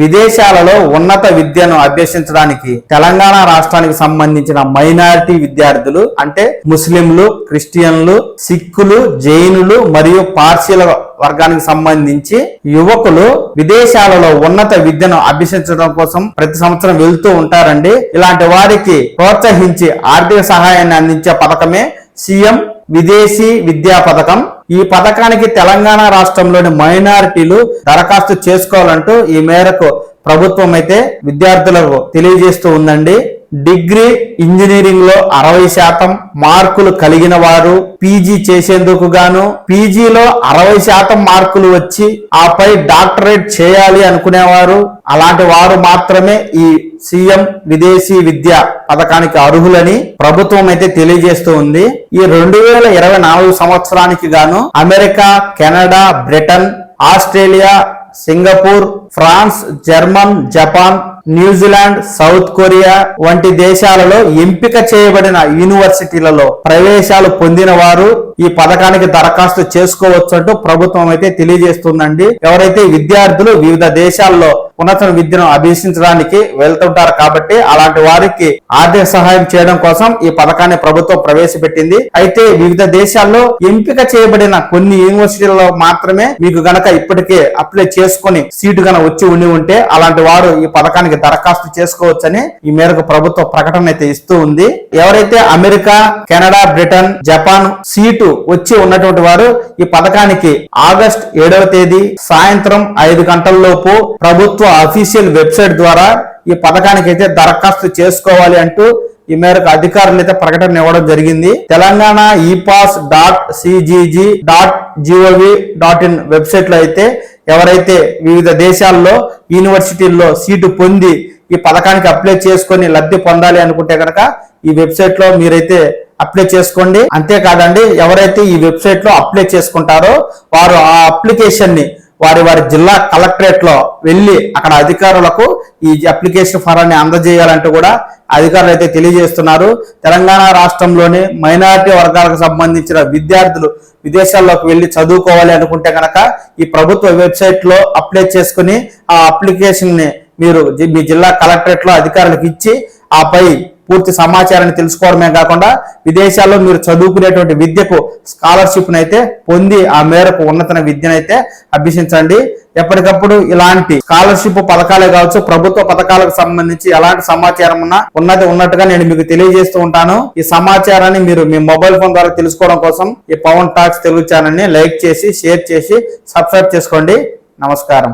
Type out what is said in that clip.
విదేశాలలో ఉన్నత విద్యను అభ్యసించడానికి తెలంగాణ రాష్ట్రానికి సంబంధించిన మైనారిటీ విద్యార్థులు అంటే ముస్లింలు, క్రిస్టియన్లు, సిక్కులు, జైనులు మరియు పార్సీల వర్గానికి సంబంధించి యువకులు విదేశాలలో ఉన్నత విద్యను అభ్యసించడం కోసం ప్రతి సంవత్సరం వెళ్తూ ఉంటారండి. ఇలాంటి వారికి ప్రోత్సహించి ఆర్థిక సహాయాన్ని అందించే పథకమే సీఎం విదేశీ విద్యా పథకం. ఈ పథకానికి తెలంగాణ రాష్ట్రంలోని మైనారిటీలు దరఖాస్తు చేసుకోవాలంటూ ఈ మేరకు ప్రభుత్వం అయితే విద్యార్థులకు తెలియజేస్తూ ఉందండి. డిగ్రీ ఇంజనీరింగ్ లో 60% మార్కులు కలిగిన వారు, పీజీ చేసేందుకు గాను పీజీలో 60% మార్కులు వచ్చి ఆపై డాక్టరేట్ చేయాలి అనుకునేవారు, అలాంటి వారు మాత్రమే ఈ సీఎం విదేశీ విద్యా పథకానికి అర్హులని ప్రభుత్వం అయితే తెలియజేస్తూ ఉంది. ఈ 2024 సంవత్సరానికి గాను America, Canada, Britain, Australia, Singapore, France, German, Japan, New Zealand, South Korea వంటి దేశాలలో ఎంపిక చేయబడిన యూనివర్సిటీలలో ప్రవేశాలు పొందిన వారు ఈ పథకానికి దరఖాస్తు చేసుకోవచ్చు అంటూ ప్రభుత్వం అయితే తెలియజేస్తుందండి. ఎవరైతే విద్యార్థులు వివిధ దేశాల్లో ఉన్నత విద్యను అభ్యసించడానికి వెళ్తుంటారు కాబట్టి అలాంటి వారికి ఆర్థిక సహాయం చేయడం కోసం ఈ పథకాన్ని ప్రభుత్వం ప్రవేశపెట్టింది. అయితే వివిధ దేశాల్లో ఎంపిక చేయబడిన కొన్ని యూనివర్సిటీలలో మాత్రమే మీకు గనక ఇప్పటికే అప్లై చేసుకుని సీటు గన వచ్చి ఉంటే అలాంటి వారు ఈ పథకానికి దరఖాస్తు చేసుకోవచ్చని ఈ మేరకు ప్రభుత్వ ప్రకటన అయితే ఇస్తూ ఉంది. ఎవరైతే America, Canada, Britain, Japan seat వచ్చి ఉన్నటువంటి వారు ఈ పథకానికి ఆగస్టు 7వ తేదీ సాయంత్రం 5 గంటల లోపు ప్రభుత్వ అఫీషియల్ వెబ్సైట్ ద్వారా ఈ పథకానికి అయితే దరఖాస్తు చేసుకోవాలి అంటూ ఈ మేరకు అధికారులు అయితే ప్రకటన ఇవ్వడం జరిగింది. తెలంగాణ epass.cgg.gov.in వెబ్సైట్ లో అయితే ఎవరైతే వివిధ దేశాల్లో యూనివర్సిటీల్లో సీటు పొంది ఈ పథకానికి అప్లై చేసుకొని లబ్ధి పొందాలి అనుకుంటే కనుక ఈ వెబ్సైట్ లో మీరైతే అప్లై చేసుకోండి. అంతేకాదండి, ఎవరైతే ఈ వెబ్సైట్ లో అప్లై చేసుకుంటారో వారు ఆ అప్లికేషన్ ని వారి జిల్లా కలెక్టరేట్ లో వెళ్లి అక్కడ అధికారులకు ఈ అప్లికేషన్ ఫారాన్ని అందజేయాలంటూ కూడా అధికారులు అయితే తెలియజేస్తున్నారు. తెలంగాణ రాష్ట్రంలోని మైనారిటీ వర్గాలకు సంబంధించిన విద్యార్థులు విదేశాల్లోకి వెళ్లి చదువుకోవాలి అనుకుంటే కనుక ఈ ప్రభుత్వ వెబ్సైట్ లో అప్లై చేసుకుని ఆ అప్లికేషన్ ని మీరు మీ జిల్లా కలెక్టరేట్ లో అధికారులకు ఇచ్చి ఆపై పూర్తి సమాచారాన్ని తెలుసుకోవడమే కాకుండా విదేశాల్లో మీరు చదువుకునేటువంటి విద్యకు స్కాలర్షిప్ అయితే పొంది ఆ మేరకు ఉన్నత విద్యనైతే అభ్యసించండి. ఎప్పటికప్పుడు ఇలాంటి స్కాలర్షిప్ పథకాలే కావచ్చు, ప్రభుత్వ పథకాలకు సంబంధించి ఎలాంటి సమాచారం ఉన్నట్టుగా నేను మీకు తెలియజేస్తూ ఉంటాను. ఈ సమాచారాన్ని మీరు మీ మొబైల్ ఫోన్ ద్వారా తెలుసుకోవడం కోసం ఈ పవన్ టాక్స్ తెలుగు ఛానల్ ని లైక్ చేసి, షేర్ చేసి, సబ్స్క్రైబ్ చేసుకోండి. నమస్కారం.